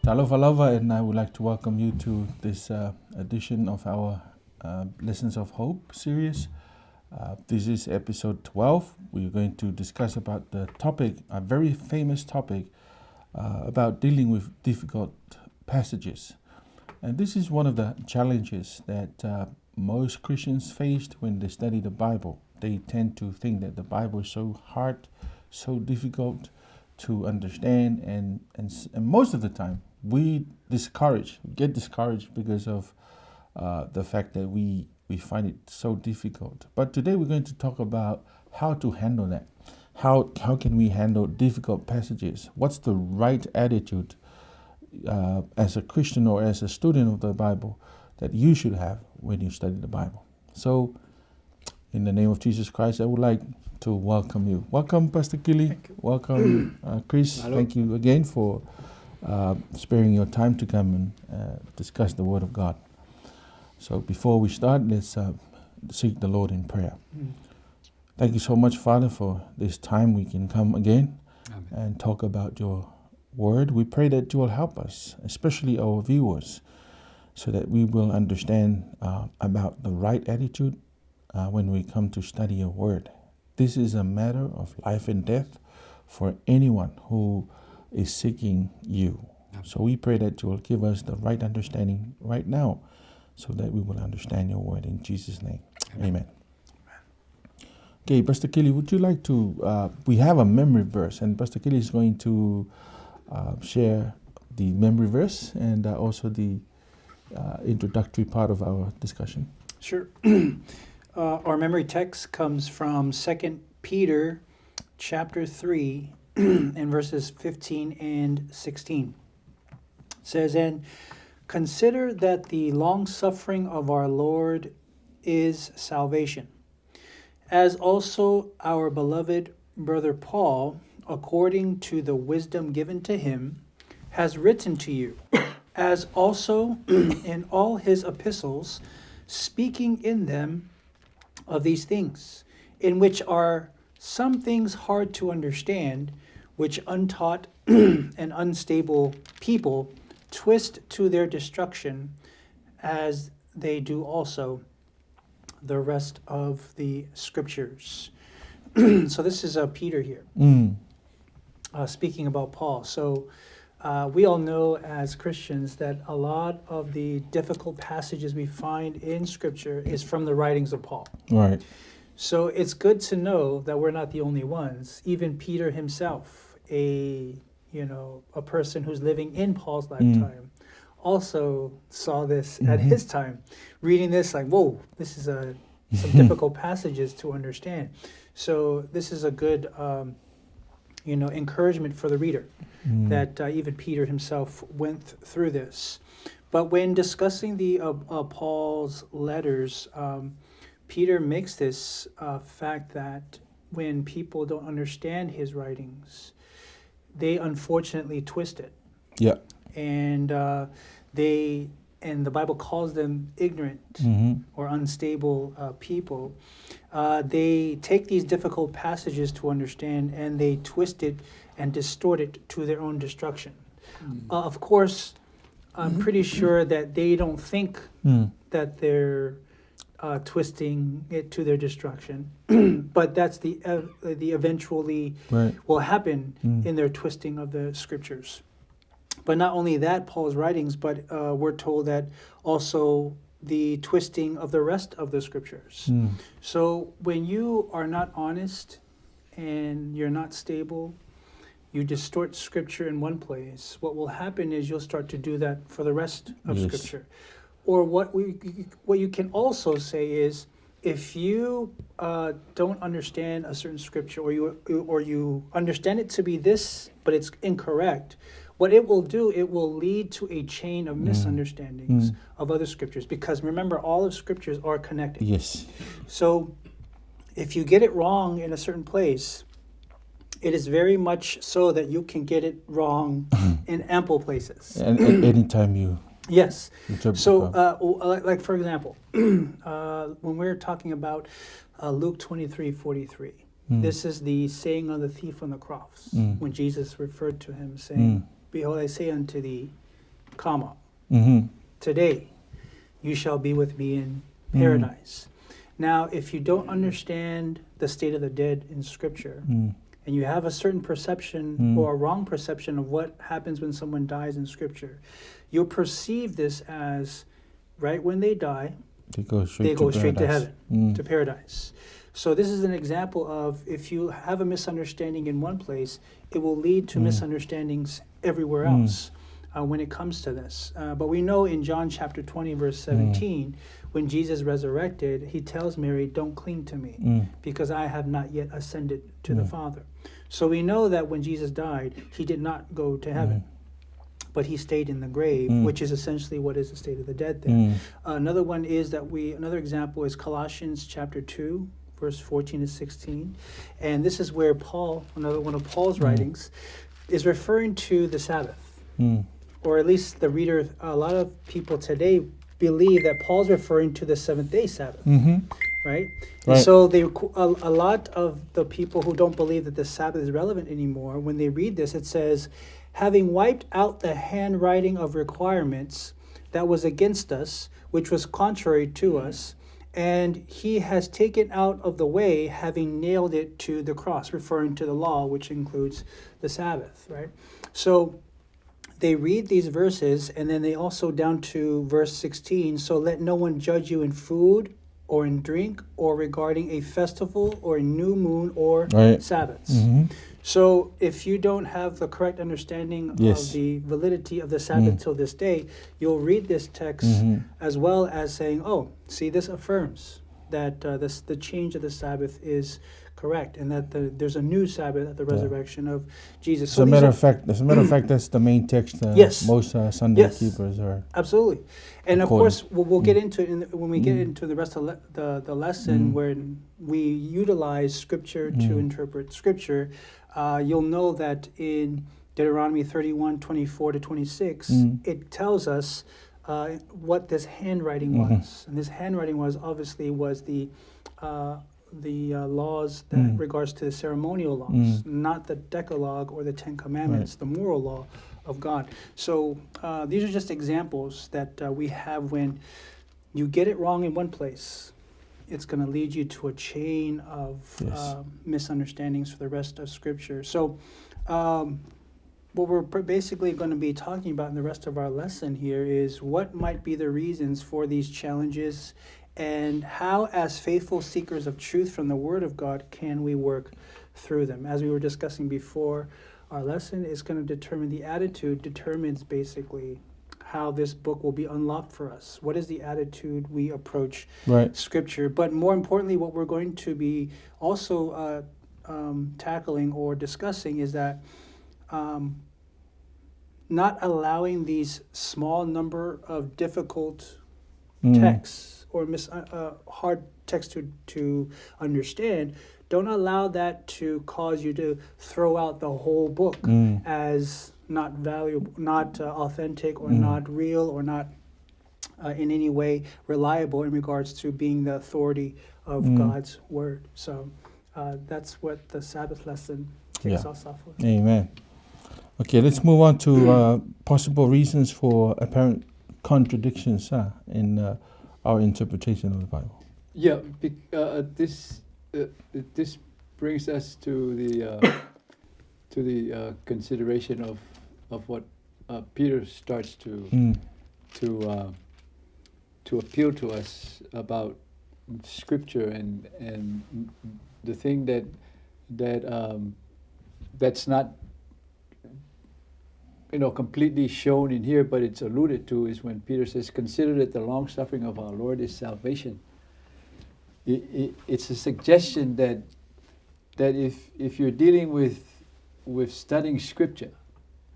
Talofa Lava, and I would like to welcome you to this edition of our Lessons of Hope series. This is episode 12. We're going to discuss about the topic, a very famous topic, about dealing with difficult passages. And this is one of the challenges that most Christians faced when they study the Bible. They tend to think that the Bible is so hard, so difficult to understand, and most of the time we get discouraged because of the fact that we find it so difficult. But today we're going to talk about how to handle that. How can we handle difficult passages? What's the right attitude as a Christian or as a student of the Bible that you should have when you study the Bible? So, in the name of Jesus Christ, I would like to welcome you. Welcome, Pastor Kili. Welcome, Chris. Hello. Thank you again for sparing your time to come and discuss the Word of God. So before we start, let's seek the Lord in prayer. Thank you so much, Father, for this time we can come again Amen. and talk about your Word. We pray that you will help us, especially our viewers, so that we will understand about the right attitude when we come to study your Word. This is a matter of life and death for anyone who is seeking you. So we pray that you will give us the right understanding right now so that we will understand your word in Jesus' name. Amen. Okay, Pastor Kelly, would you like to, we have a memory verse, and Pastor Kelly is going to share the memory verse and also the introductory part of our discussion. Sure. Our memory text comes from 2 Peter chapter 3 and verses 15 and 16. It says, "And consider that the long-suffering of our Lord is salvation, as also our beloved brother Paul, according to the wisdom given to him, has written to you, as also in all his epistles, speaking in them of these things, in which are some things hard to understand, which untaught and unstable people twist to their destruction, as they do also the rest of the scriptures." So this is Peter here, speaking about Paul. So we all know as Christians that a lot of the difficult passages we find in Scripture is from the writings of Paul. Right. So it's good to know that we're not the only ones. Even Peter himself, a person who's living in Paul's lifetime, also saw this at his time. Reading this, like, whoa, this is some difficult passages to understand. So this is a good encouragement for the reader that even Peter himself went through this. But when discussing the Paul's letters, Peter makes this fact that when people don't understand his writings, they unfortunately twist it. Yeah. And the Bible calls them ignorant or unstable people. They take these difficult passages to understand and they twist it and distort it to their own destruction. Of course, I'm pretty sure that they don't think that they're twisting it to their destruction, but that's the eventually will happen in their twisting of the scriptures. But not only that, Paul's writings, but we're told that also the twisting of the rest of the scriptures. So when you are not honest and you're not stable, you distort scripture in one place, what will happen is you'll start to do that for the rest of scripture. Or what you can also say is, if you don't understand a certain scripture, or you understand it to be this, but it's incorrect, what it will do, it will lead to a chain of misunderstandings of other scriptures. Because remember, all of scriptures are connected. Yes. So if you get it wrong in a certain place, it is very much so that you can get it wrong in ample places. And anytime you... Yes. So, like for example, when we're talking about Luke 23:43, this is the saying of the thief on the cross, when Jesus referred to him, saying, "Behold, I say unto thee, comma, Mm-hmm. today you shall be with me in paradise. Now, if you don't understand the state of the dead in Scripture, and you have a certain perception or a wrong perception of what happens when someone dies in Scripture, you'll perceive this as right when they die, They go straight to paradise. heaven, to paradise. So this is an example of, if you have a misunderstanding in one place, it will lead to misunderstandings everywhere else when it comes to this. But we know in John chapter 20, verse 17, when Jesus resurrected, he tells Mary, don't cling to me, because I have not yet ascended to the Father. So we know that when Jesus died, he did not go to heaven, but he stayed in the grave, which is essentially what is the state of the dead there. Another one is that another example is Colossians chapter 2, verse 14 to 16. And this is where Paul, another one of Paul's writings, is referring to the Sabbath. Or at least the reader, a lot of people today believe that Paul's referring to the seventh-day Sabbath. Right? And so a lot of the people who don't believe that the Sabbath is relevant anymore, when they read this, it says, having wiped out the handwriting of requirements that was against us, which was contrary to us, and he has taken out of the way, having nailed it to the cross, referring to the law, which includes the Sabbath, right? So they read these verses, and then they also down to verse 16, so let no one judge you in food or in drink or regarding a festival or a new moon or Sabbaths. So if you don't have the correct understanding of the validity of the Sabbath till this day, you'll read this text as well as saying, oh, see, this affirms that the change of the Sabbath is correct, and that there's a new Sabbath at the resurrection of Jesus. As a matter of fact, that's the main text. Most Sunday keepers are absolutely, and of course we'll get into it when we get into the rest of the lesson, where we utilize Scripture to interpret Scripture. You'll know that in Deuteronomy 31, 24 to 26, it tells us what this handwriting was, and this handwriting was the laws that regards to the ceremonial laws, not the Decalogue or the Ten Commandments, the moral law of God. So these are just examples that we have when you get it wrong in one place, it's going to lead you to a chain of misunderstandings for the rest of Scripture. So what we're basically going to be talking about in the rest of our lesson here is what might be the reasons for these challenges, and how, as faithful seekers of truth from the Word of God, can we work through them. As we were discussing before, our lesson is going to determine the attitude, determines basically how this book will be unlocked for us. What is the attitude we approach Scripture? But more importantly, what we're going to be also tackling or discussing is that not allowing these small number of difficult texts or hard text to understand, don't allow that to cause you to throw out the whole book as not valuable, not authentic, or not real, or not in any way reliable in regards to being the authority of God's Word. So that's what the Sabbath lesson takes us off with. Amen. Okay, let's move on to possible reasons for apparent contradictions in our interpretation of the Bible. Yeah, this brings us to the consideration of what Peter starts to appeal to us about Scripture and the thing that's not completely shown in here, but it's alluded to, is when Peter says, "Consider that the long suffering of our Lord is salvation." It's a suggestion that if you're dealing with studying Scripture,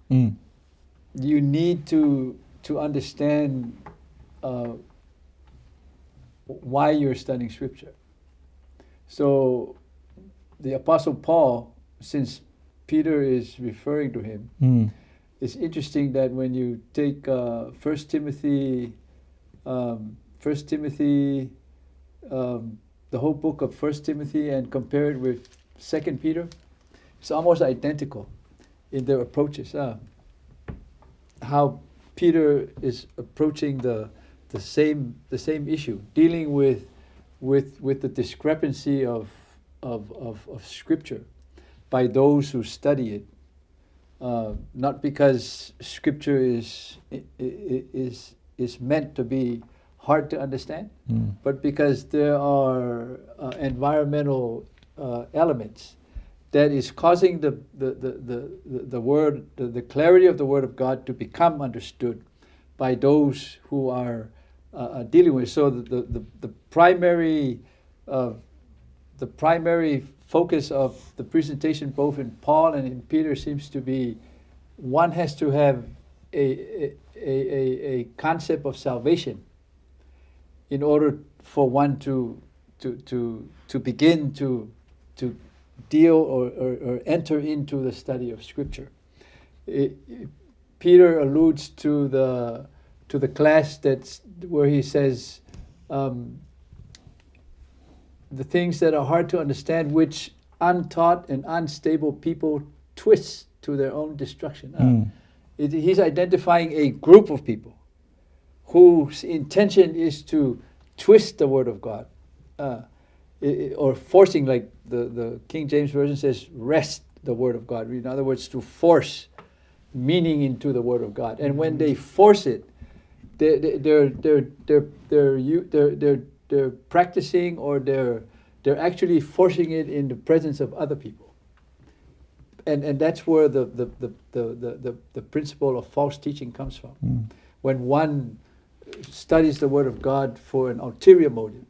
you need to understand why you're studying Scripture. So the Apostle Paul, since Peter is referring to him, it's interesting that when you take 1 Timothy, the whole book of 1 Timothy, and compare it with 2 Peter, it's almost identical in their approaches. How Peter is approaching the same issue, dealing with the discrepancy of Scripture by those who study it. Not because Scripture is meant to be hard to understand, but because there are environmental elements that is causing the word, the clarity of the Word of God to become understood by those who are dealing with. So the primary focus of the presentation, both in Paul and in Peter, seems to be one has to have a concept of salvation in order for one to begin to deal or enter into the study of Scripture. Peter alludes to the class that's where he says the things that are hard to understand, which untaught and unstable people twist to their own destruction. He's identifying a group of people whose intention is to twist the Word of God, or forcing, like the King James Version says, wrest the Word of God. In other words, to force meaning into the Word of God. And when they force it, they're practicing, or they're actually forcing it in the presence of other people. And that's where the principle of false teaching comes from. When one studies the Word of God for an ulterior motive,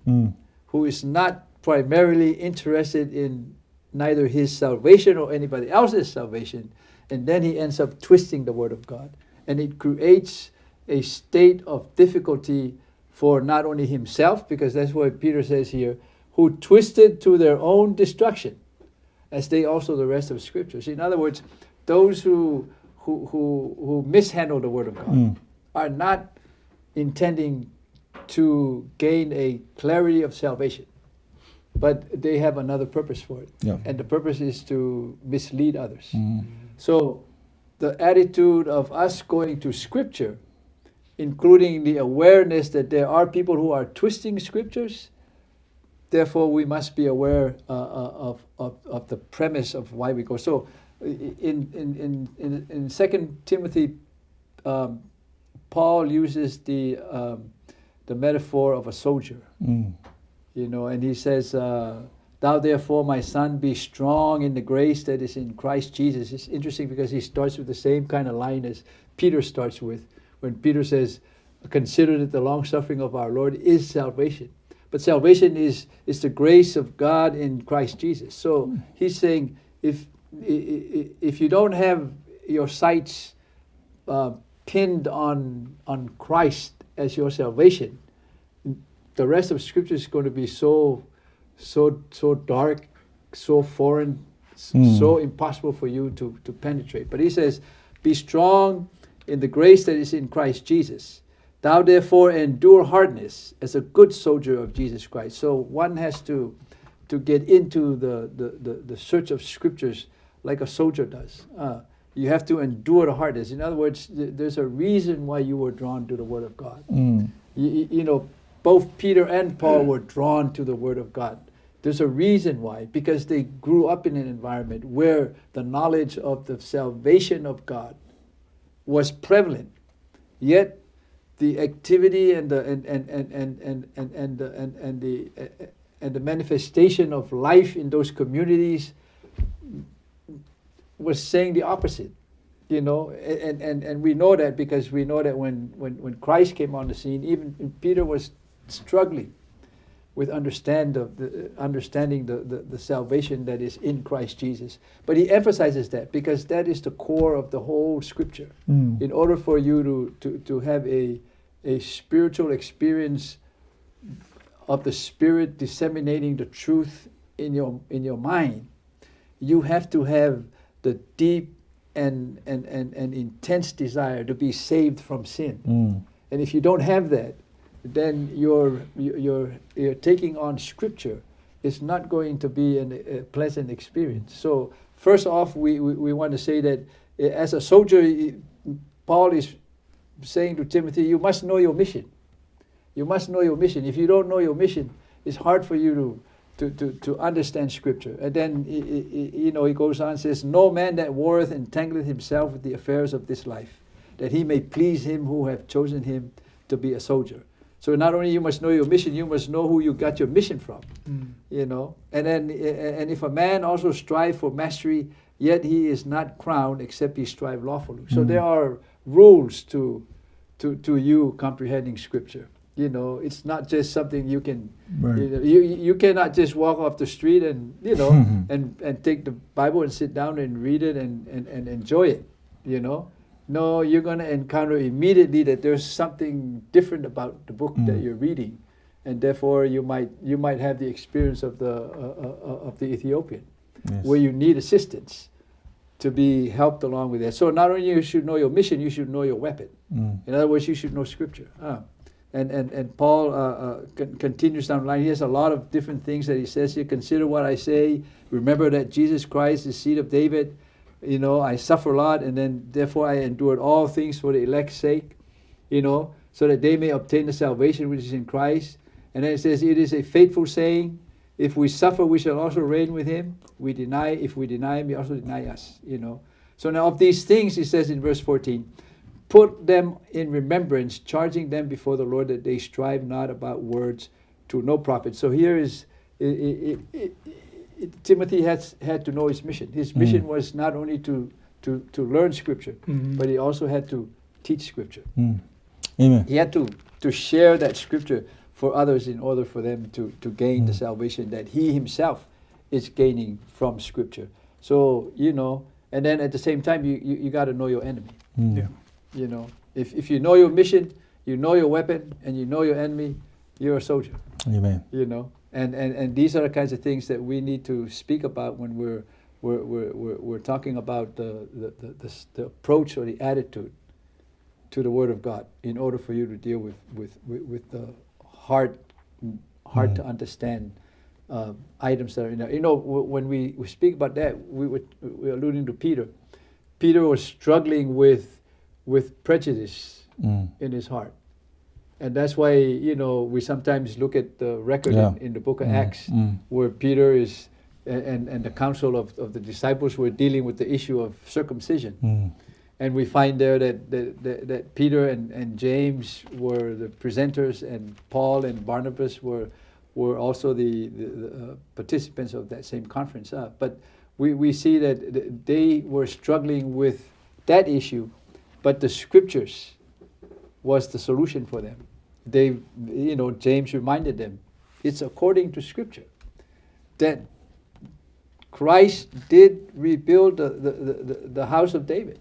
who is not primarily interested in neither his salvation or anybody else's salvation, and then he ends up twisting the Word of God. And it creates a state of difficulty for not only himself, because that's what Peter says here, who twisted to their own destruction, as they also the rest of Scriptures. In other words, those who mishandle the Word of God are not intending to gain a clarity of salvation, but they have another purpose for it. Yeah. And the purpose is to mislead others. So the attitude of us going to Scripture, including the awareness that there are people who are twisting Scriptures, therefore we must be aware of the premise of why we go. So in 2 Timothy, Paul uses the metaphor of a soldier. And he says, "Thou therefore, my son, be strong in the grace that is in Christ Jesus." It's interesting because he starts with the same kind of line as Peter starts with, when Peter says, "Consider that the long suffering of our Lord is salvation." But salvation is the grace of God in Christ Jesus. So he's saying, if you don't have your sights pinned on Christ as your salvation, the rest of Scripture is going to be so dark, so foreign, so impossible for you to penetrate. But he says, "Be strong in the grace that is in Christ Jesus. Thou therefore endure hardness as a good soldier of Jesus Christ." So one has to get into the search of Scriptures like a soldier does. You have to endure the hardness. In other words, there's a reason why you were drawn to the Word of God. You know, both Peter and Paul were drawn to the Word of God. There's a reason why, because they grew up in an environment where the knowledge of the salvation of God was prevalent. Yet the activity and the manifestation of life in those communities was saying the opposite, and we know that because we know that when Christ came on the scene, even Peter was struggling with understanding the salvation that is in Christ Jesus. But he emphasizes that because that is the core of the whole Scripture. In order for you to have a spiritual experience of the Spirit disseminating the truth in your mind, you have to have the deep and intense desire to be saved from sin. And if you don't have that, then you're taking on Scripture. It's not going to be a pleasant experience. So first off, we want to say that as a soldier, Paul is saying to Timothy, you must know your mission. You must know your mission. If you don't know your mission, it's hard for you to understand Scripture. And then, he goes on and says, no man that warreth entangleth himself with the affairs of this life, that he may please him who have chosen him to be a soldier. So not only you must know your mission, you must know who you got your mission from. And then, and if a man also strive for mastery, yet he is not crowned except he strive lawfully. So there are rules to you comprehending Scripture. It's not just something you can. Right. You cannot just walk off the street and and take the Bible and sit down and read it and enjoy it. No, you're going to encounter immediately that there's something different about the book that you're reading, and therefore you might have the experience of the Ethiopian, where you need assistance to be helped along with that. So not only you should know your mission, you should know your weapon. In other words, you should know Scripture. And Paul continues down the line. He has a lot of different things that he says here. Consider what I say. Remember that Jesus Christ is seed of David. I suffer a lot, and then therefore I endured all things for the elect's sake, so that they may obtain the salvation which is in Christ. And then it says, it is a faithful saying, if we suffer, we shall also reign with him. If we deny him, he also deny us, So now of these things, he says in verse 14, put them in remembrance, charging them before the Lord that they strive not about words to no profit. So here is, Timothy had to know his mission. His mission was not only to learn Scripture, but he also had to teach Scripture. Amen. He had to share that Scripture for others in order for them to gain the salvation that he himself is gaining from Scripture. So, and then at the same time, you got to know your enemy. If you know your mission, you know your weapon, and you know your enemy, you're a soldier. Amen. And these are the kinds of things that we need to speak about when we're talking about the approach or the attitude to the Word of God, in order for you to deal with the hard to understand items that are in there. When we speak about that, we're alluding to Peter. Peter was struggling with prejudice in his heart. And that's why, we sometimes look at the record in the book of Acts, where Peter is, and the council of the disciples were dealing with the issue of circumcision. And we find there that Peter and James were the presenters, and Paul and Barnabas were also the participants of that same conference. But we see that they were struggling with that issue, but the Scriptures was the solution for them. James reminded them, it's according to Scripture that Christ did rebuild the house of David.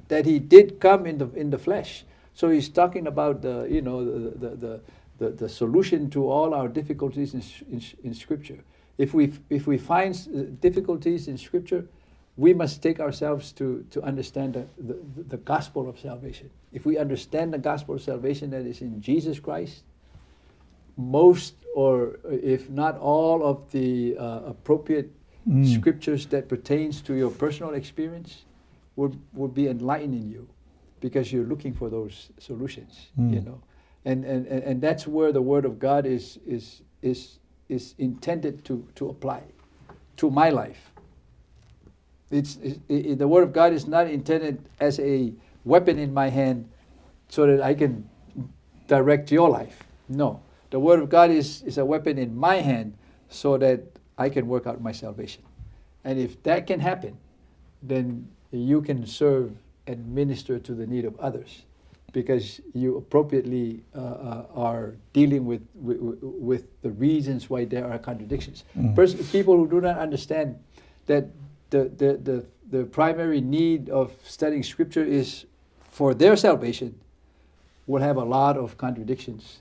That he did come in the flesh. So he's talking about the solution to all our difficulties in Scripture. If we find difficulties in Scripture, we must take ourselves to understand the gospel of salvation. If we understand the gospel of salvation that is in Jesus Christ, most, or if not all, of the appropriate Scriptures that pertains to your personal experience would be enlightening you, because you're looking for those solutions. And that's where the Word of God is intended to apply to my life. The Word of God is not intended as a weapon in my hand so that I can direct your life. No, the Word of God is a weapon in my hand so that I can work out my salvation. And if that can happen, then you can serve and minister to the need of others, because you appropriately are dealing with the reasons why there are contradictions. People who do not understand that the primary need of studying Scripture is for their salvation will have a lot of contradictions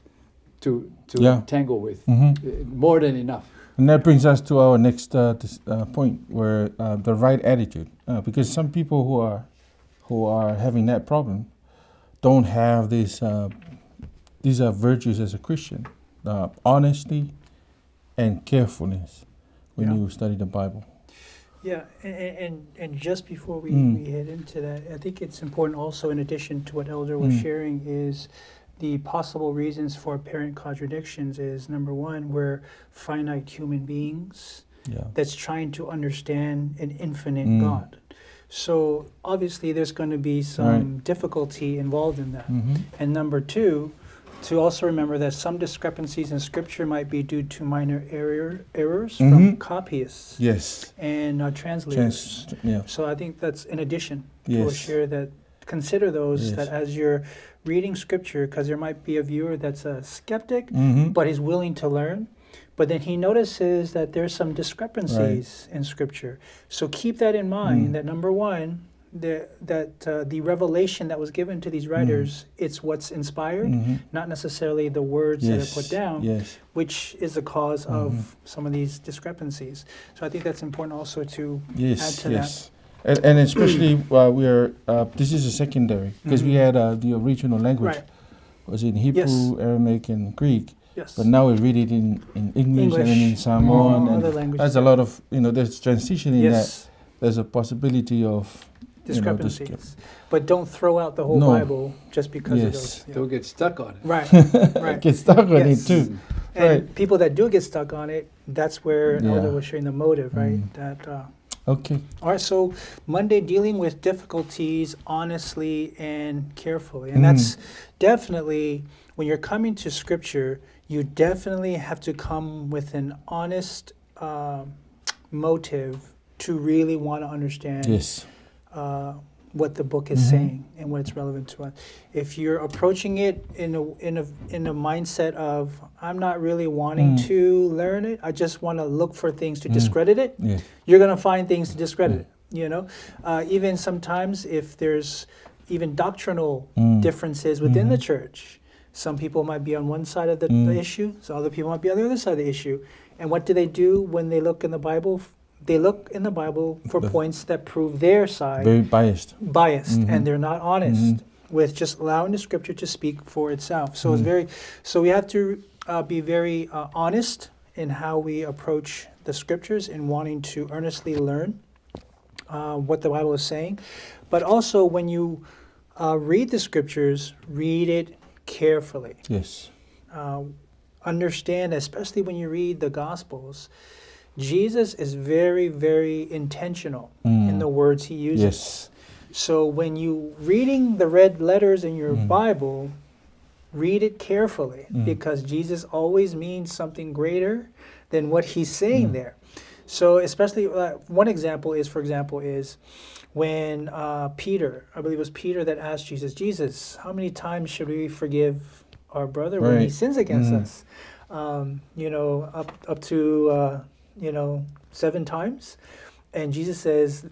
to tangle with, more than enough. And that brings us to our next point, where the right attitude, because some people who are having that problem don't have these are virtues as a Christian: honesty and carefulness when you study the Bible. Yeah, and just before we head into that, I think it's important also, in addition to what Elder was sharing, is the possible reasons for apparent contradictions is, number one, we're finite human beings that's trying to understand an infinite God. So obviously there's going to be some difficulty involved in that. And number two, to also remember that some discrepancies in Scripture might be due to minor errors from copyists and translators. So I think that's in addition to a share that consider those that as you're reading Scripture, because there might be a viewer that's a skeptic, but he's willing to learn. But then he notices that there's some discrepancies in Scripture. So keep that in mind, that number one, the revelation that was given to these writers, it's what's inspired, not necessarily the words that are put down, which is the cause of some of these discrepancies. So I think that's important also to add to that. And especially this is a secondary, because we had the original language was in Hebrew, Aramaic, and Greek. But now we read it in English and in Samoan, and there's a lot of there's transition in that. There's a possibility of discrepancies, but don't throw out the whole Bible just because of those. Don't get stuck on it. Right. Get stuck on it too. And people that do get stuck on it, that's where Elder was sharing the motive, right? That. Okay. All right. So Monday, dealing with difficulties honestly and carefully, and that's definitely when you're coming to Scripture. You definitely have to come with an honest motive to really want to understand what the book is saying and what it's relevant to us. If you're approaching it in a mindset of I'm not really wanting to learn it, I just want to look for things to discredit it, you're going to find things to discredit it. Even sometimes if there's even doctrinal differences within the church. Some people might be on one side of the issue, so other people might be on the other side of the issue. And what do when they look in the Bible? They look in the Bible for points that prove their side. Very biased. And they're not honest with just allowing the Scripture to speak for itself. So so we have to be very honest in how we approach the Scriptures in wanting to earnestly learn what the Bible is saying. But also when you read the Scriptures, read it carefully. Understand, especially when you read the Gospels, Jesus is very, very intentional in the words he uses. So when you reading the red letters in your Bible, read it carefully because Jesus always means something greater than what he's saying there. So especially one example is, when Peter, I believe it was Peter that asked Jesus, how many times should we forgive our brother when he sins against us? Up to 7 times. And Jesus says,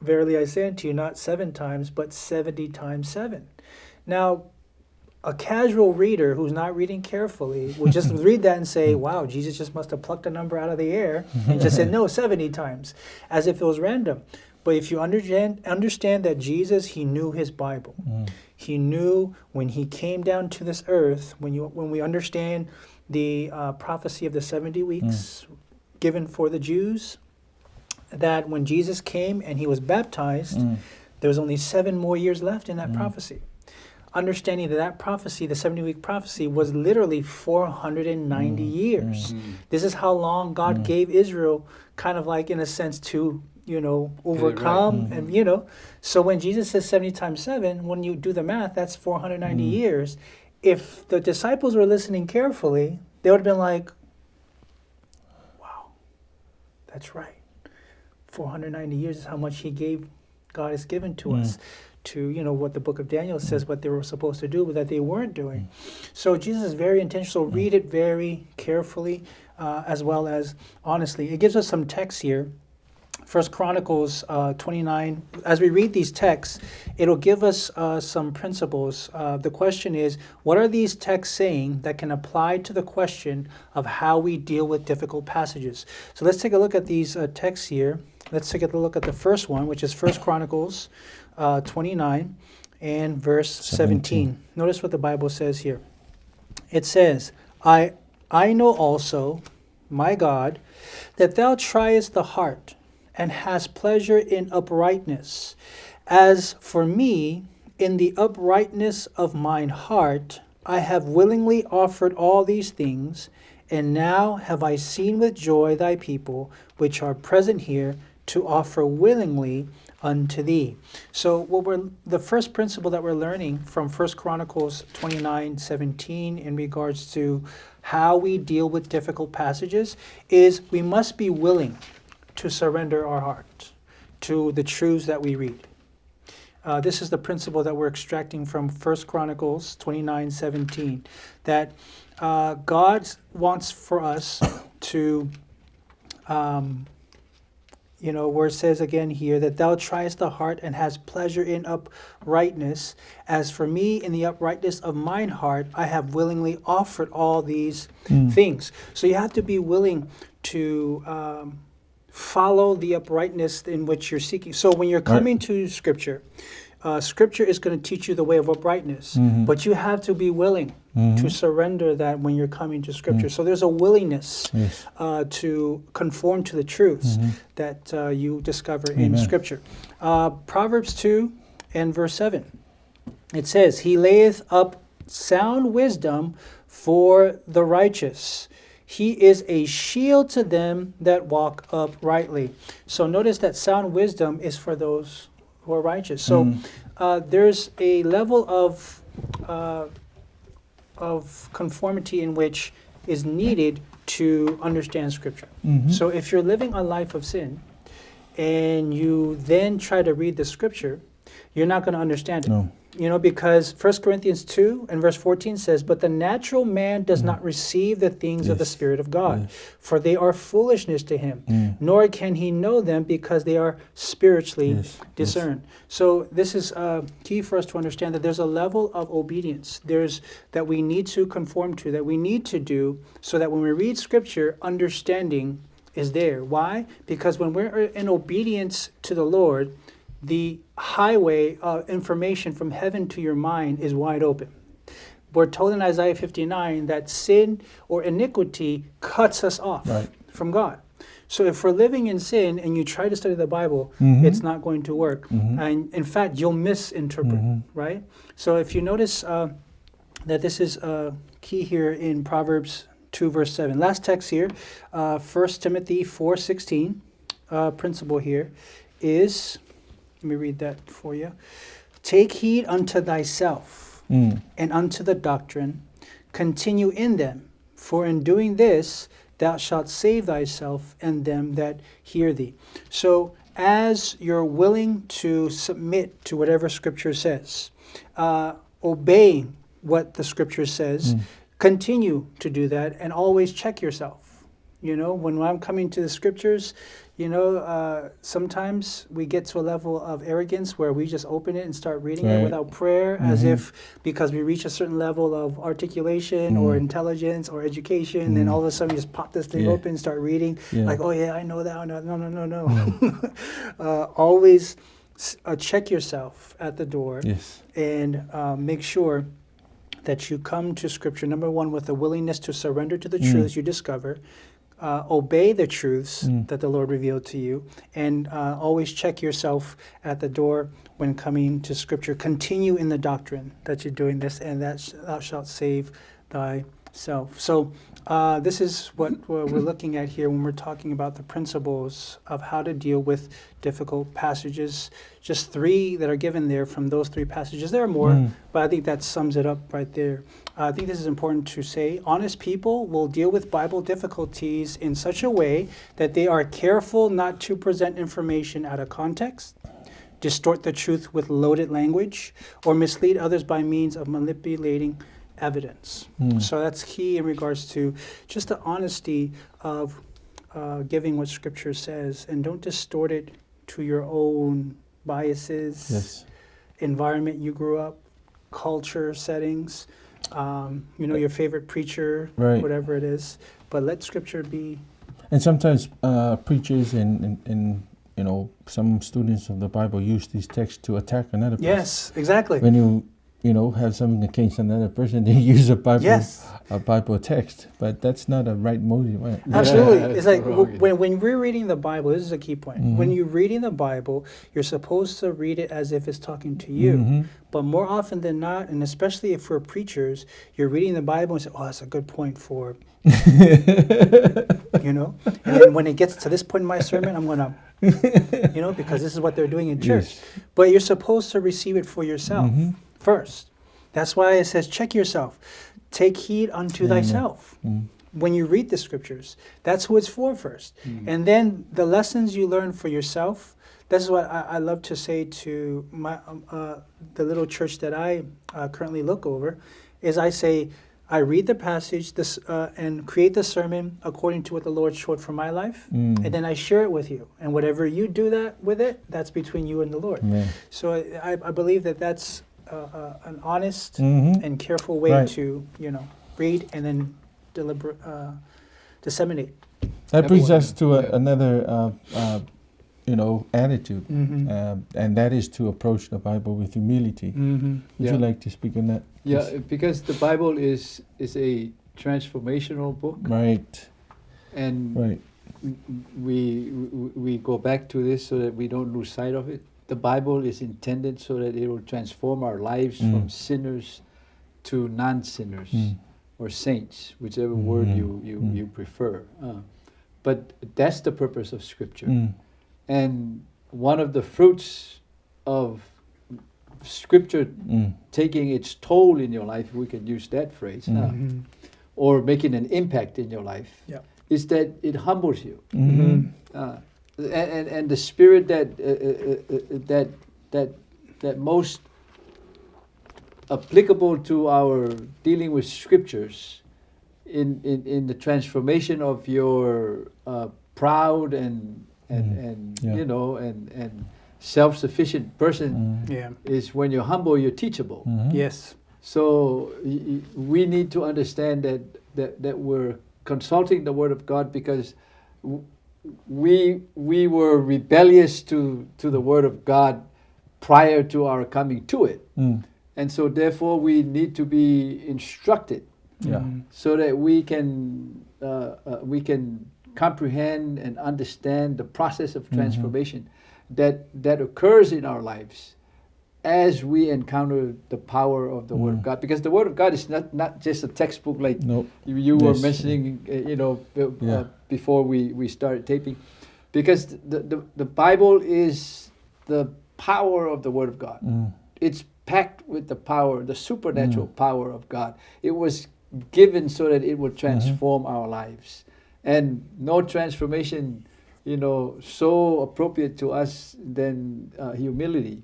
verily I say unto you, not 7 times, but 70 times 7. Now, a casual reader who's not reading carefully will just read that and say, wow, Jesus just must have plucked a number out of the air and just said, no, 70 times, as if it was random. But if you understand that Jesus, he knew his Bible. He knew when he came down to this earth, when we understand the prophecy of the 70 weeks given for the Jews, that when Jesus came and he was baptized, there was only 7 more years left in that prophecy. Understanding that prophecy, the 70-week prophecy, was literally 490 years. This is how long God gave Israel, kind of like in a sense to overcome and So when Jesus says 70 times 7, when you do the math, that's 490 years. If the disciples were listening carefully, they would have been like, wow, that's right. 490 years is how much God has given to us. To what the book of Daniel says, what they were supposed to do, but that they weren't doing. So Jesus is very intentional. Read it very carefully, as well as honestly. It gives us some text here. 1 Chronicles 29. As we read these texts, it'll give us some principles. The question is, what are these texts saying that can apply to the question of how we deal with difficult passages? So let's take a look at these texts here. Let's take a look at the first one, which is 1 Chronicles 29 and verse 17. Notice what the Bible says here. It says, I know also, my God, that thou triest the heart and has pleasure in uprightness. As for me, in the uprightness of mine heart, I have willingly offered all these things, and now have I seen with joy thy people, which are present here, to offer willingly unto thee. So the first principle that we're learning from 1 Chronicles 29:17 in regards to how we deal with difficult passages is we must be willing to surrender our heart to the truths that we read. This is the principle that we're extracting from 1 Chronicles 29:17, that God wants for us to where it says again here that thou triest the heart and hast pleasure in uprightness. As for me, in the uprightness of mine heart, I have willingly offered all these things. So you have to be willing to follow the uprightness in which you're seeking. So when you're coming to Scripture, Scripture is going to teach you the way of uprightness, but you have to be willing to surrender that when you're coming to Scripture. So there's a willingness to conform to the truths that you discover in Scripture. Proverbs 2 and verse 7, it says, He layeth up sound wisdom for the righteous. He is a shield to them that walk uprightly. So notice that sound wisdom is for those who are righteous. So there's a level of conformity in which is needed to understand Scripture. So if you're living a life of sin and you then try to read the Scripture, you're not going to understand it. No. Because 1 Corinthians 2 and verse 14 says, But the natural man does not receive the things of the Spirit of God, for they are foolishness to him, nor can he know them because they are spiritually discerned. So this is key for us to understand that there's a level of obedience that we need to conform to, that we need to do, so that when we read Scripture, understanding is there. Why? Because when we're in obedience to the Lord, the highway of information from heaven to your mind is wide open. We're told in Isaiah 59 that sin or iniquity cuts us off from God. So if we're living in sin and you try to study the Bible, it's not going to work. And in fact, you'll misinterpret, right? So if you notice that this is key here in Proverbs 2 verse 7. Last text here, 1 Timothy 4:16, principle here is, let me read that for you. Take heed unto thyself and unto the doctrine. Continue in them, for in doing this thou shalt save thyself and them that hear thee. So as you're willing to submit to whatever Scripture says, obeying what the Scripture says, continue to do that and always check yourself. When I'm coming to the Scriptures, sometimes we get to a level of arrogance where we just open it and start reading it without prayer, as if because we reach a certain level of articulation or intelligence or education, then all of a sudden we just pop this thing open and start reading like, oh yeah, I know that. No. Always check yourself at the door and make sure that you come to Scripture, number one, with a willingness to surrender to the truths you discover, obey the truths that the Lord revealed to you, and always check yourself at the door when coming to Scripture. Continue in the doctrine that you're doing this, and that thou shalt save thyself. So this is what we're looking at here when we're talking about the principles of how to deal with difficult passages. Just 3 that are given there from those 3 passages. There are more, but I think that sums it up right there. I think this is important to say. Honest people will deal with Bible difficulties in such a way that they are careful not to present information out of context, distort the truth with loaded language, or mislead others by means of manipulating evidence. So that's key in regards to just the honesty of giving what Scripture says, and don't distort it to your own biases, environment you grew up, culture, settings, your favorite preacher, whatever it is. But let Scripture be. And sometimes preachers and some students of the Bible use these texts to attack another person. Yes, exactly. When you have something against another person, they use Yes. a Bible text, but that's not a right motive, right? Absolutely. Yeah, It's like wrong. when we're reading the Bible, this is a key point. When you're reading the Bible, you're supposed to read it as if it's talking to you. But more often than not, and especially if we're preachers, you're reading the Bible and say, oh, that's a good point for, And then when it gets to this point in my sermon, I'm going to, because this is what they're doing in church. Yes. But you're supposed to receive it for yourself first. That's why it says, check yourself. Take heed unto thyself. When you read the scriptures, that's who it's for first. And then the lessons you learn for yourself, this is what I love to say to my the little church that I currently look over, is I say, I read the passage and create the sermon according to what the Lord showed for my life, and then I share it with you. And whatever you do with it, that's between you and the Lord. Amen. So I believe that that's an honest and careful way to read and then disseminate. That brings us to Yeah. another attitude, and that is to approach the Bible with humility. Would Yeah. you like to speak on that? Yeah, because the Bible is a transformational book, Right. and Right. we go back to this so that we don't lose sight of it. The Bible is intended so that it will transform our lives from sinners to non-sinners or saints, whichever word you prefer. But that's the purpose of Scripture. And one of the fruits of Scripture taking its toll in your life, if we can use that phrase, or making an impact in your life, is that it humbles you. And the spirit that most applicable to our dealing with Scriptures in the transformation of your proud and self-sufficient person is when you're humble, you're teachable. Yes. So we need to understand that we're consulting the Word of God because we were rebellious to the Word of God prior to our coming to it. And so therefore we need to be instructed so that we can comprehend and understand the process of transformation that occurs in our lives as we encounter the power of the Word of God. Because the Word of God is not just a textbook like you were mentioning, before we started taping. Because the Bible is the power of the Word of God. It's packed with the power, the supernatural power of God. It was given so that it would transform our lives. And no transformation, so appropriate to us than humility,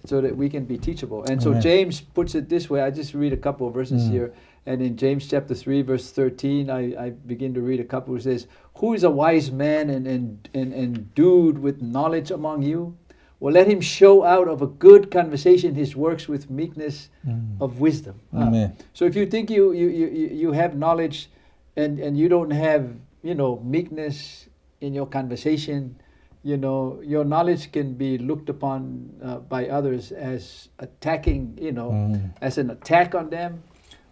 so that we can be teachable. And so James puts it this way. I just read a couple of verses here. And in James chapter 3, verse 13, I begin to read a couple. It says, "Who is a wise man and endued with knowledge among you? Well, let him show out of a good conversation his works with meekness of wisdom." So if you think you have knowledge and you don't have, meekness in your conversation, your knowledge can be looked upon by others as attacking, as an attack on them,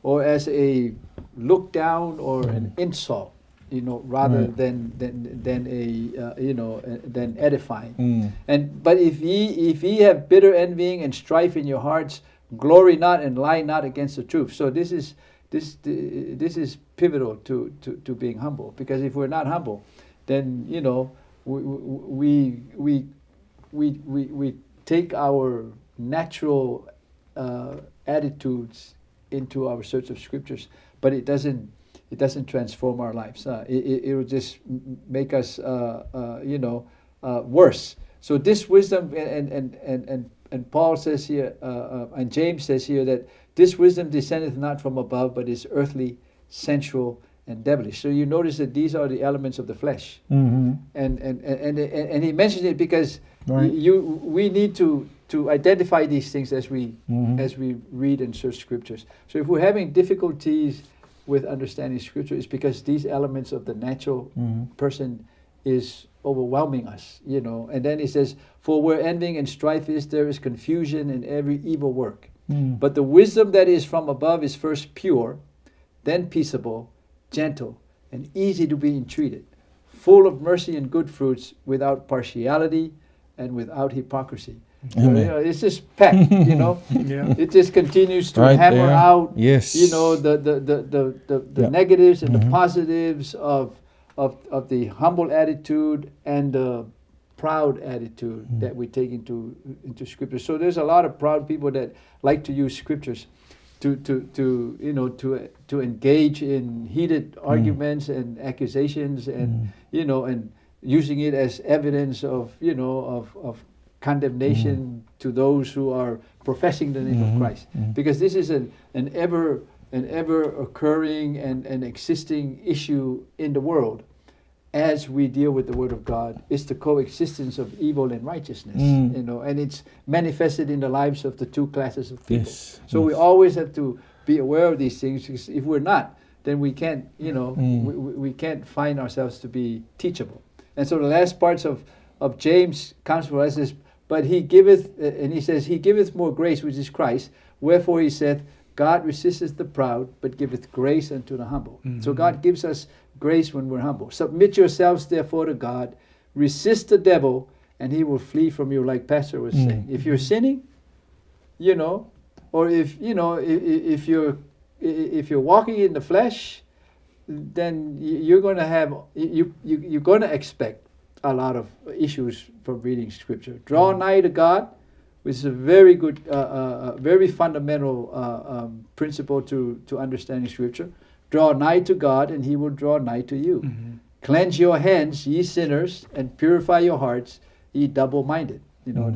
or as a look down or an insult, rather than edifying. But if ye have bitter envying and strife in your hearts, glory not and lie not against the truth. So this is pivotal to being humble, because if we're not humble, then we take our natural attitudes into our search of Scriptures, but it doesn't transform our lives. It will just make us worse. So this wisdom, and Paul says here, and James says here, that this wisdom descendeth not from above, but is earthly, sensual, and devilish. So you notice that these are the elements of the flesh, and he mentions it because we need to identify these things as we read and search Scriptures. So if we're having difficulties with understanding Scripture, it's because these elements of the natural person is overwhelming us, And then he says, "For where envying and strife is, there is confusion in every evil work." But the wisdom that is from above is first pure, then peaceable, gentle, and easy to be entreated, full of mercy and good fruits, without partiality and without hypocrisy. So, Amen. you know, it's just packed, you know. Yeah. It just continues to Right hammer there. out, Yes. you know, the Yeah. negatives and the Mhm. positives of the humble attitude and the proud attitude that we take into Scripture. So there's a lot of proud people that like to use Scriptures to you know to engage in heated arguments and accusations and you know and using it as evidence of you know of condemnation to those who are professing the name of Christ, because this is an ever occurring and existing issue in the world. As we deal with the Word of God, it's the coexistence of evil and righteousness, you know, and it's manifested in the lives of the two classes of people. Yes. So we always have to be aware of these things, because if we're not, then we can't, you know, we can't find ourselves to be teachable. And so the last parts of James comes for us is, but he giveth, and he says, he giveth more grace, which is Christ. Wherefore he saith, God resisteth the proud, but giveth grace unto the humble. So God gives us grace when we're humble. Submit yourselves therefore to God. Resist the devil, and he will flee from you, like Pastor was saying. If you're sinning, you know, or if you know, if you're walking in the flesh, then you're going to have you're going to expect a lot of issues from reading Scripture. Draw nigh to God, which is a very good, very fundamental principle to understanding Scripture. Draw nigh to God, and he will draw nigh to you. Cleanse your hands, ye sinners, and purify your hearts, ye double-minded. You know,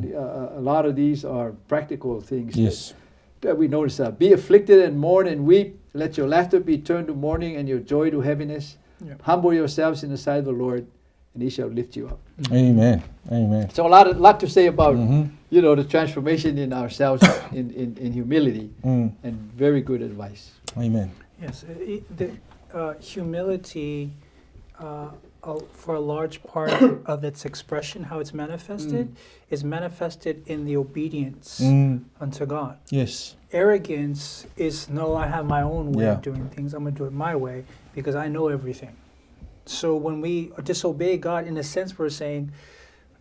a lot of these are practical things Yes. that we notice. Be afflicted and mourn and weep. Let your laughter be turned to mourning and your joy to heaviness. Humble yourselves in the sight of the Lord, and he shall lift you up. Amen. Amen. So a lot to say about you know the transformation in ourselves in humility, and very good advice. Amen. Yes, humility, for a large part of its expression, how it's manifested, is manifested in the obedience unto God. Yes. Arrogance is, no, I have my own way Yeah. of doing things. I'm going to do it my way because I know everything. So when we disobey God, in a sense, we're saying,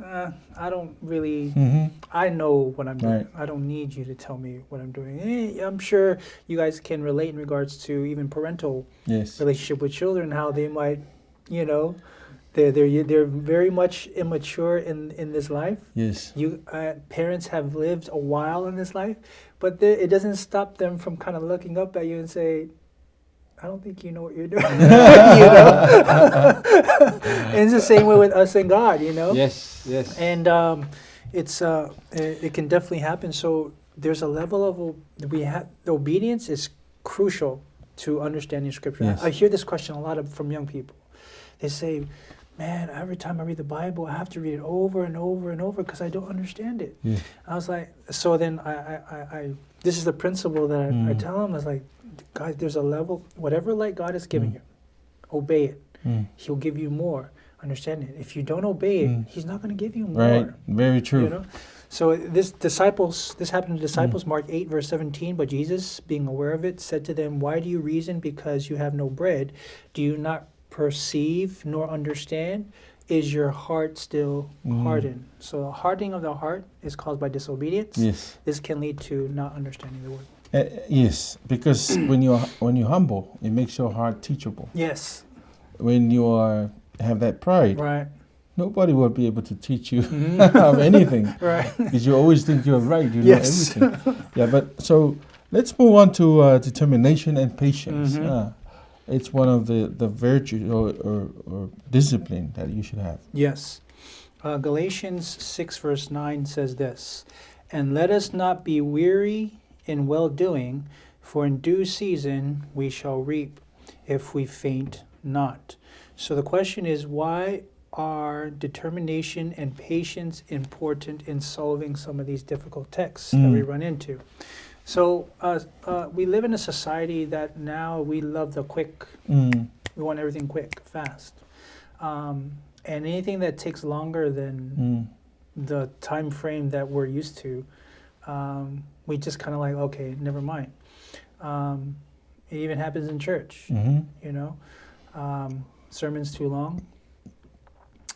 I don't really, I know what I'm doing. Right. I don't need you to tell me what I'm doing. I'm sure you guys can relate in regards to even parental relationship with children, how they might, you know, they're very much immature in this life. Yes. Parents have lived a while in this life, but it doesn't stop them from kind of looking up at you and say, I don't think you know what you're doing. You know? And it's the same way with us and God, you know? Yes. And it can definitely happen. So there's a level of the obedience is crucial to understanding Scripture. Yes. I hear this question a lot from young people. They say, man, every time I read the Bible, I have to read it over and over and over because I don't understand it. Yeah. I was like, so then I this is the principle that I tell them. I was like, guys, there's a level, whatever light God is giving you, obey it. He'll give you more. Understand it. If you don't obey it, He's not going to give you more. Right. Very true. You know? So this happened to disciples, Mark 8, verse 17. But Jesus, being aware of it, said to them, why do you reason because you have no bread? Do you not perceive nor understand? Is your heart still hardened? So the hardening of the heart is caused by disobedience. Yes. This can lead to not understanding the word. Yes, because when you're humble, it makes your heart teachable. Yes. When you have that pride, Right. nobody will be able to teach you of anything. Right. Because you always think you're right, you Yes. know everything. Yeah, but so let's move on to determination and patience. It's one of the virtues or discipline that you should have. Yes. Galatians 6, verse 9 says this, and let us not be weary in well-doing, for in due season we shall reap, if we faint not. So the question is, why are determination and patience important in solving some of these difficult texts that we run into? So we live in a society that now we love the quick. We want everything quick, fast. And anything that takes longer than the time frame that we're used to, we just kind of like, okay, never mind. It even happens in church, you know. Sermon's too long.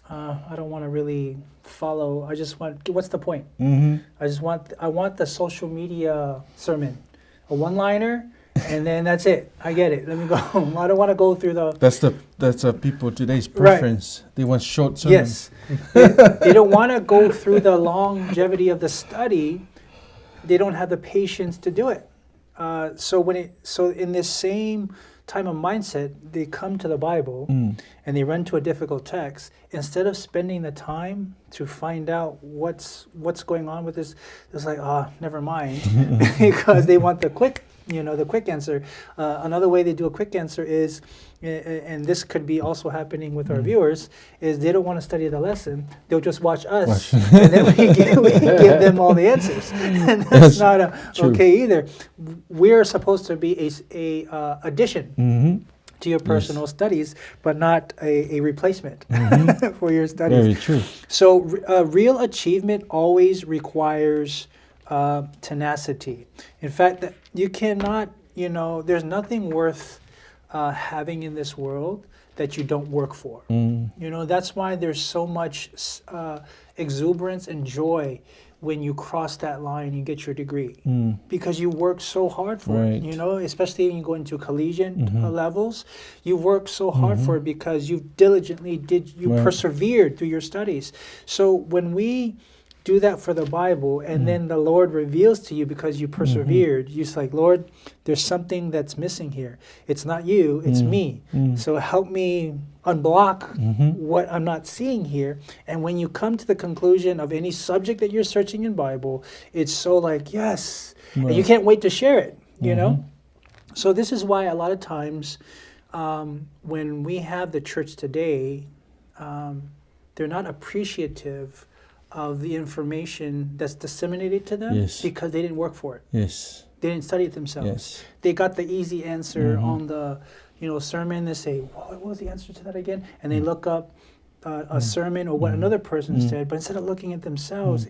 I don't want to really follow. I just want, what's the point? I want the social media sermon, a one-liner, and then that's it. I get it. Let me go home. I don't want to go through the. That's people today's preference. Right. They want short sermons. Yes. They don't want to go through the longevity of the study. They don't have the patience to do it. So in this same time of mindset, they come to the Bible and they run to a difficult text. Instead of spending the time to find out what's going on with this, it's like, never mind, because they want the quick answer. Another way they do a quick answer is, and this could be also happening with our viewers, is they don't want to study the lesson. They'll just watch us, and then we give them all the answers. And that's not okay either. We're supposed to be a addition to your personal studies, but not a replacement for your studies. Very true. So real achievement always requires tenacity. In fact, you cannot, there's nothing worth having in this world that you don't work for. That's why there's so much exuberance and joy when you cross that line and you get your degree, because you work so hard for it, especially when you go into collegiate levels. You work so hard for it because you diligently persevered through your studies. So when we do that for the Bible, and then the Lord reveals to you because you persevered, you're just like, Lord, there's something that's missing here. It's not you, it's me. So help me unblock what I'm not seeing here. And when you come to the conclusion of any subject that you're searching in Bible, it's so like, yes, and you can't wait to share it, you know? So this is why a lot of times when we have the church today, they're not appreciative of the information that's disseminated to them because they didn't work for it. They didn't study it themselves. They got the easy answer on the sermon. They say, what was the answer to that again? And they look up a sermon or what another person said, but instead of looking at themselves,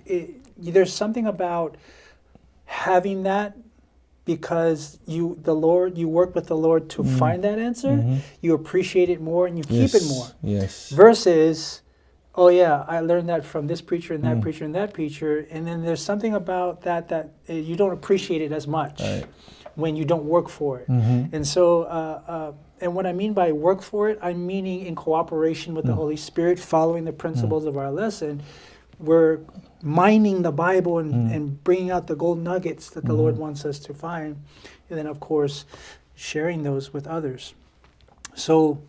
there's something about having that, because you work with the Lord to find that answer. You appreciate it more and you keep it more. Versus, oh yeah, I learned that from this preacher and that preacher and that preacher, and then there's something about that you don't appreciate it as much when you don't work for it. And so, and what I mean by work for it, I'm meaning in cooperation with the Holy Spirit, following the principles of our lesson. We're mining the Bible and bringing out the gold nuggets that the Lord wants us to find, and then of course, sharing those with others. So,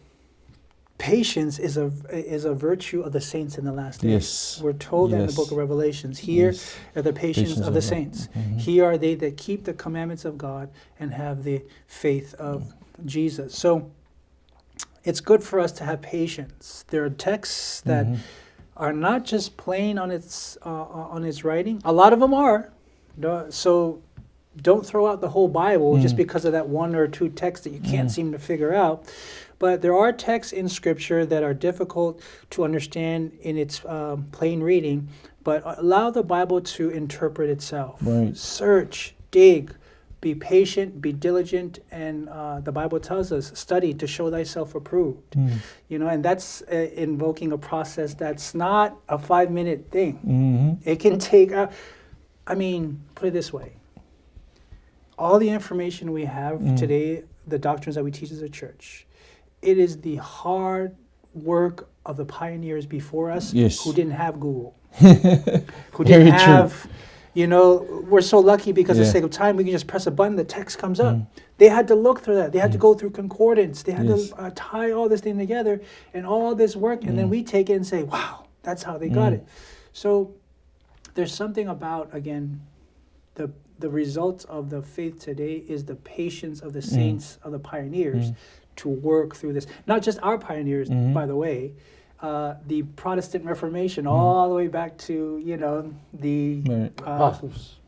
patience is a virtue of the saints in the last days. We're told that in the book of Revelations. Here are the patience of the saints. Here are they that keep the commandments of God and have the faith of Jesus. So it's good for us to have patience. There are texts that are not just plain on its writing. A lot of them are. So don't throw out the whole Bible just because of that one or two texts that you can't seem to figure out. But there are texts in Scripture that are difficult to understand in its plain reading, but allow the Bible to interpret itself. Search, dig, be patient, be diligent, and the Bible tells us, study to show thyself approved. And that's invoking a process that's not a 5-minute thing. It can take, put it this way. All the information we have today, the doctrines that we teach as a church, it is the hard work of the pioneers before us who didn't have Google, who didn't have, we're so lucky because of the sake of time, we can just press a button, the text comes up. They had to look through that. They had to go through concordance. They had to tie all this thing together and all this work, and then we take it and say, wow, that's how they got it. So there's something about, again, the results of the faith today is the patience of the saints, of the pioneers, to work through this. Not just our pioneers, by the way, the Protestant Reformation, all the way back to,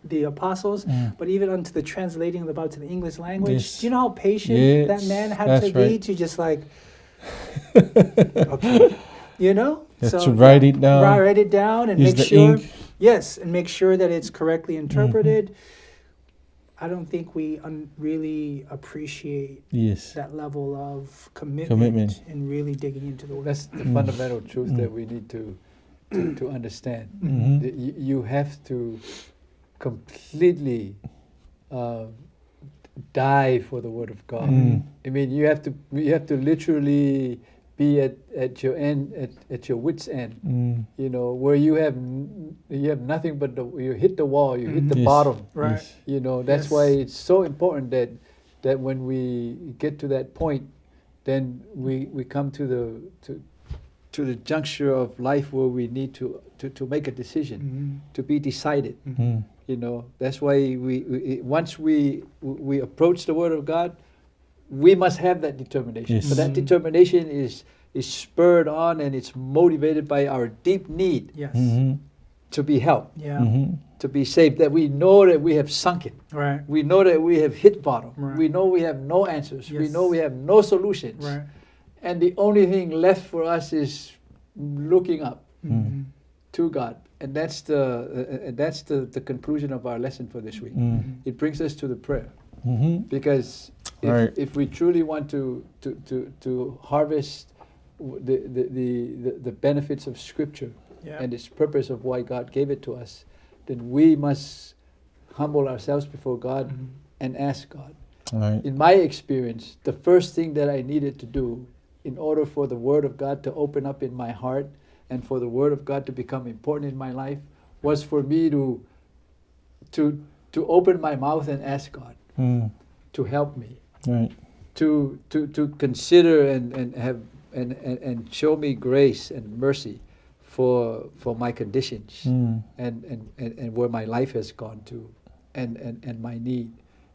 the apostles, but even unto the translating of the Bible to the English language. Do you know how patient that man had to be to just like, okay, to write it down. Write it down and Use make sure. Ink. Yes, and make sure that it's correctly interpreted. I don't think we really appreciate Yes. that level of commitment and really digging into the Word. That's the fundamental truth that we need to understand. Mhm. That you have to completely die for the Word of God. Mm. I mean, you have to literally be at your end, at your wit's end. Mm. You know, where you have nothing but you hit the wall, you hit the Yes. bottom. Right. Yes. You know, that's Yes. why it's so important that when we get to that point, then we come to the juncture of life where we need to make a decision, to be decided. Mm. You know, that's why once we approach the Word of God, we must have that determination. Yes. But that determination is spurred on and it's motivated by our deep need Yes. Mhm. to be helped, Yeah. Mhm. to be saved, that we know that we have sunken. Right. We know that we have hit bottom. Right. We know we have no answers. We Yes. know we have no solutions. Right. And the only thing left for us is looking up Mhm. to God. And that's the conclusion of our lesson for this week. Mm. It brings us to the prayer. Mhm. Because Right. if we truly want to harvest the benefits of Scripture Yeah. and its purpose of why God gave it to us, then we must humble ourselves before God Mhm. and ask God. Right. In my experience, the first thing that I needed to do in order for the Word of God to open up in my heart and for the Word of God to become important in my life was for me to open my mouth and ask God Mm. to help me, Right. to consider and show me grace and mercy for my conditions Mm. and where my life has gone to and my need.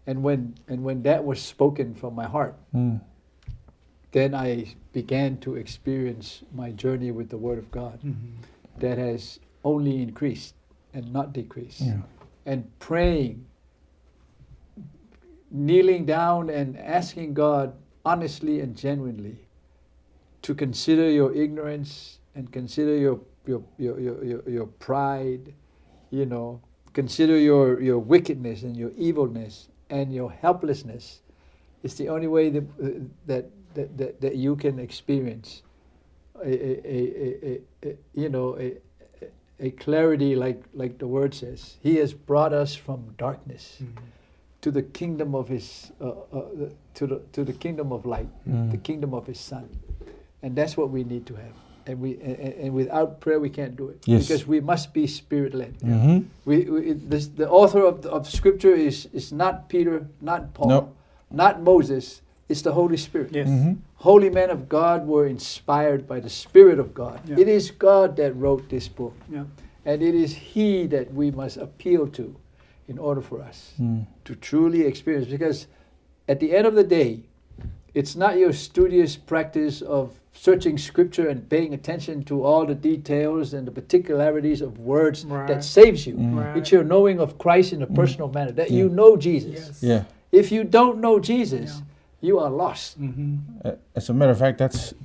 And when that was spoken from my heart, Mm. then I began to experience my journey with the Word of God Mhm. that has only increased and not decreased. Yeah. And praying, kneeling down and asking God honestly and genuinely to consider your ignorance and consider your pride, you know, consider your wickedness and your evilness and your helplessness. It's the only way that you can experience a clarity like the Word says. He has brought us from darkness Mhm. to the kingdom of His to the kingdom of light, the kingdom of His Son, and that's what we need to have. And without prayer we can't do it. Yes. Because we must be Spirit led. Mhm. The author of Scripture is not Peter, not Paul, Nope. not Moses. It's the Holy Spirit. Yes. Mhm. Holy men of God were inspired by the Spirit of God. Yeah. It is God that wrote this book. Yeah. And it is He that we must appeal to in order for us Mm. to truly experience. Because at the end of the day, it's not your studious practice of searching Scripture and paying attention to all the details and the particularities of words Right. that saves you. Mm. Right. It's your knowing of Christ in a personal manner, that you Yeah. know Jesus. Yes. Yeah. If you don't know Jesus, Yeah. you are lost. Mhm. As a matter of fact,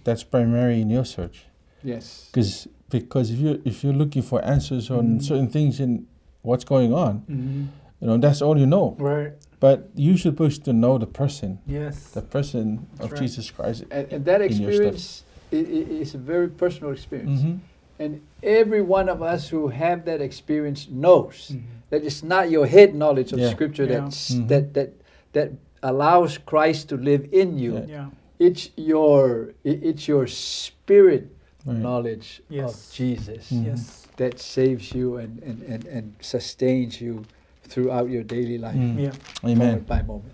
that's primary in your search, Yes. because if you're looking for answers on Mhm. certain things in what's going on, Mhm. that's all you know. Right. But you're supposed to know the person Yes. of That's right. Jesus Christ. And that in your experience is a very personal experience. Mhm. And every one of us who have that experience knows Mhm. that it's not your head knowledge of Yeah. Scripture Yeah. that's, Mhm. that allows Christ to live in you. Yeah. Yeah. It's your spirit Right. knowledge Yes. of Jesus Mhm. Yes. that saves you and sustains you throughout your daily life, Mm. Yeah. Amen. moment by moment.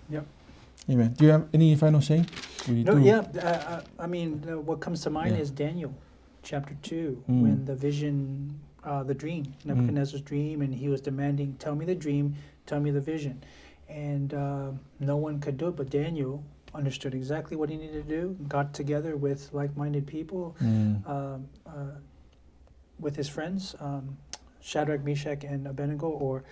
Amen. Do you have any final saying? We No. do. Yeah. I mean, what comes to mind Yeah. is Daniel, chapter 2, Mm. when the vision, the dream, Nebuchadnezzar's dream, and he was demanding, "Tell me the dream, tell me the vision," and no one could do it, but Daniel understood exactly what he needed to do. Got together with like-minded people, Mm. with his friends, Shadrach, Meshach, and Abednego, or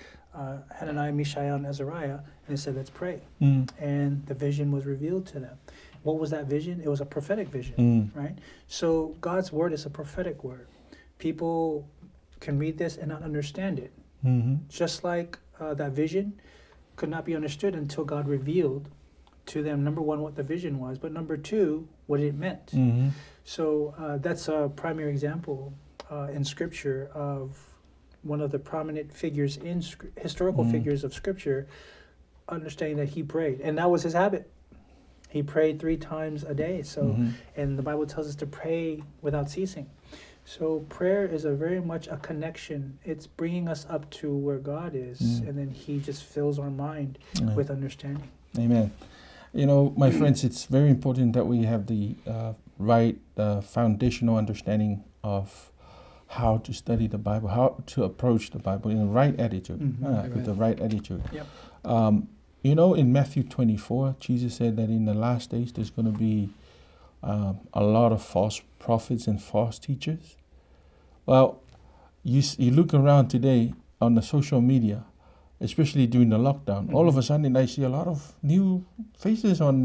Hananiah, Mishael, and Azariah, and he said, "Let's pray." Mm. And the vision was revealed to them. What was that vision? It was a prophetic vision, Mm. right? So God's word is a prophetic word. People can read this and not understand it. Just like that vision could not be understood until God revealed to them, number one, what the vision was, but number two, what it meant. So that's a primary example in Scripture of one of the prominent figures in historical figures of Scripture, understanding that he prayed, and that was his habit. He prayed 3 times a day. So, and the Bible tells us to pray without ceasing. So prayer is very much a connection. It's bringing us up to where God is, and then He just fills our mind with understanding. Amen. You know, my friends, it's very important that we have the right foundational understanding of how to study the Bible, how to approach the Bible in the right attitude, with the right attitude. Yep. You know, in Matthew 24, Jesus said that in the last days there's going to be a lot of false prophets and false teachers. Well, you look around today on the social media, especially during the lockdown, all of a sudden I see a lot of new faces on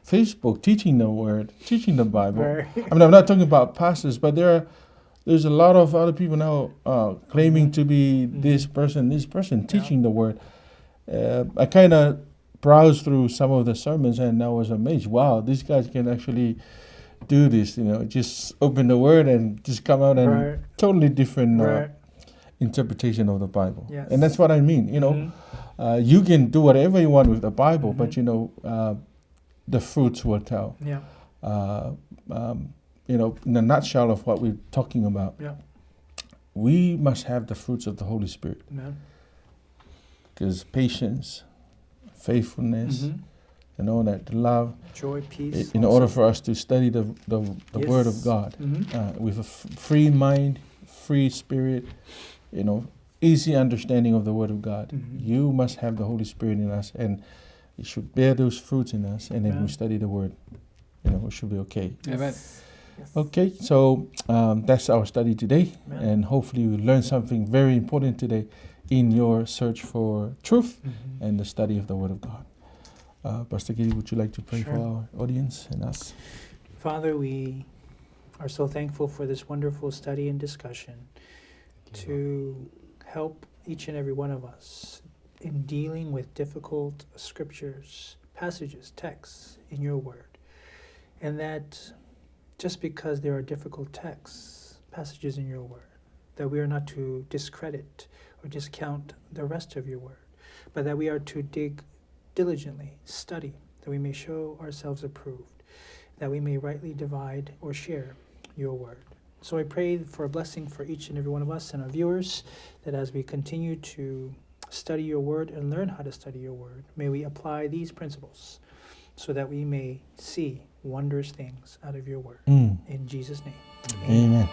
Facebook teaching the Word, teaching the Bible. Right. I mean, I'm not talking about pastors, but there's a lot of other people now claiming to be this person teaching the Word. I kind of browsed through some of the sermons and I was amazed. Wow, these guys can actually do this, just open the Word and just come out and totally different interpretation of the Bible. Yes. And that's what I mean, you can do whatever you want with the Bible, but the fruits will tell. Yeah. In a nutshell of what we're talking about, we must have the fruits of the Holy Spirit. Amen. Because patience, faithfulness, that love, joy, peace. in order for us to study the Word of God with a free mind, free spirit, easy understanding of the Word of God. You must have the Holy Spirit in us, and it should bear those fruits in us, and then we study the Word. It should be okay. Amen. Yes. Okay, so that's our study today, and hopefully you learned something very important today in your search for truth and the study of the Word of God. Pastor Giddy, would you like to pray for our audience and us? Father, we are so thankful for this wonderful study and discussion to help each and every one of us in dealing with difficult scriptures, passages, texts in your Word. And that just because there are difficult texts, passages in your Word, that we are not to discredit or discount the rest of your Word, but that we are to dig diligently, study, that we may show ourselves approved, that we may rightly divide or share your Word. So I pray for a blessing for each and every one of us and our viewers, that as we continue to study your Word and learn how to study your Word, may we apply these principles so that we may see wondrous things out of your Word. In Jesus' name, Amen.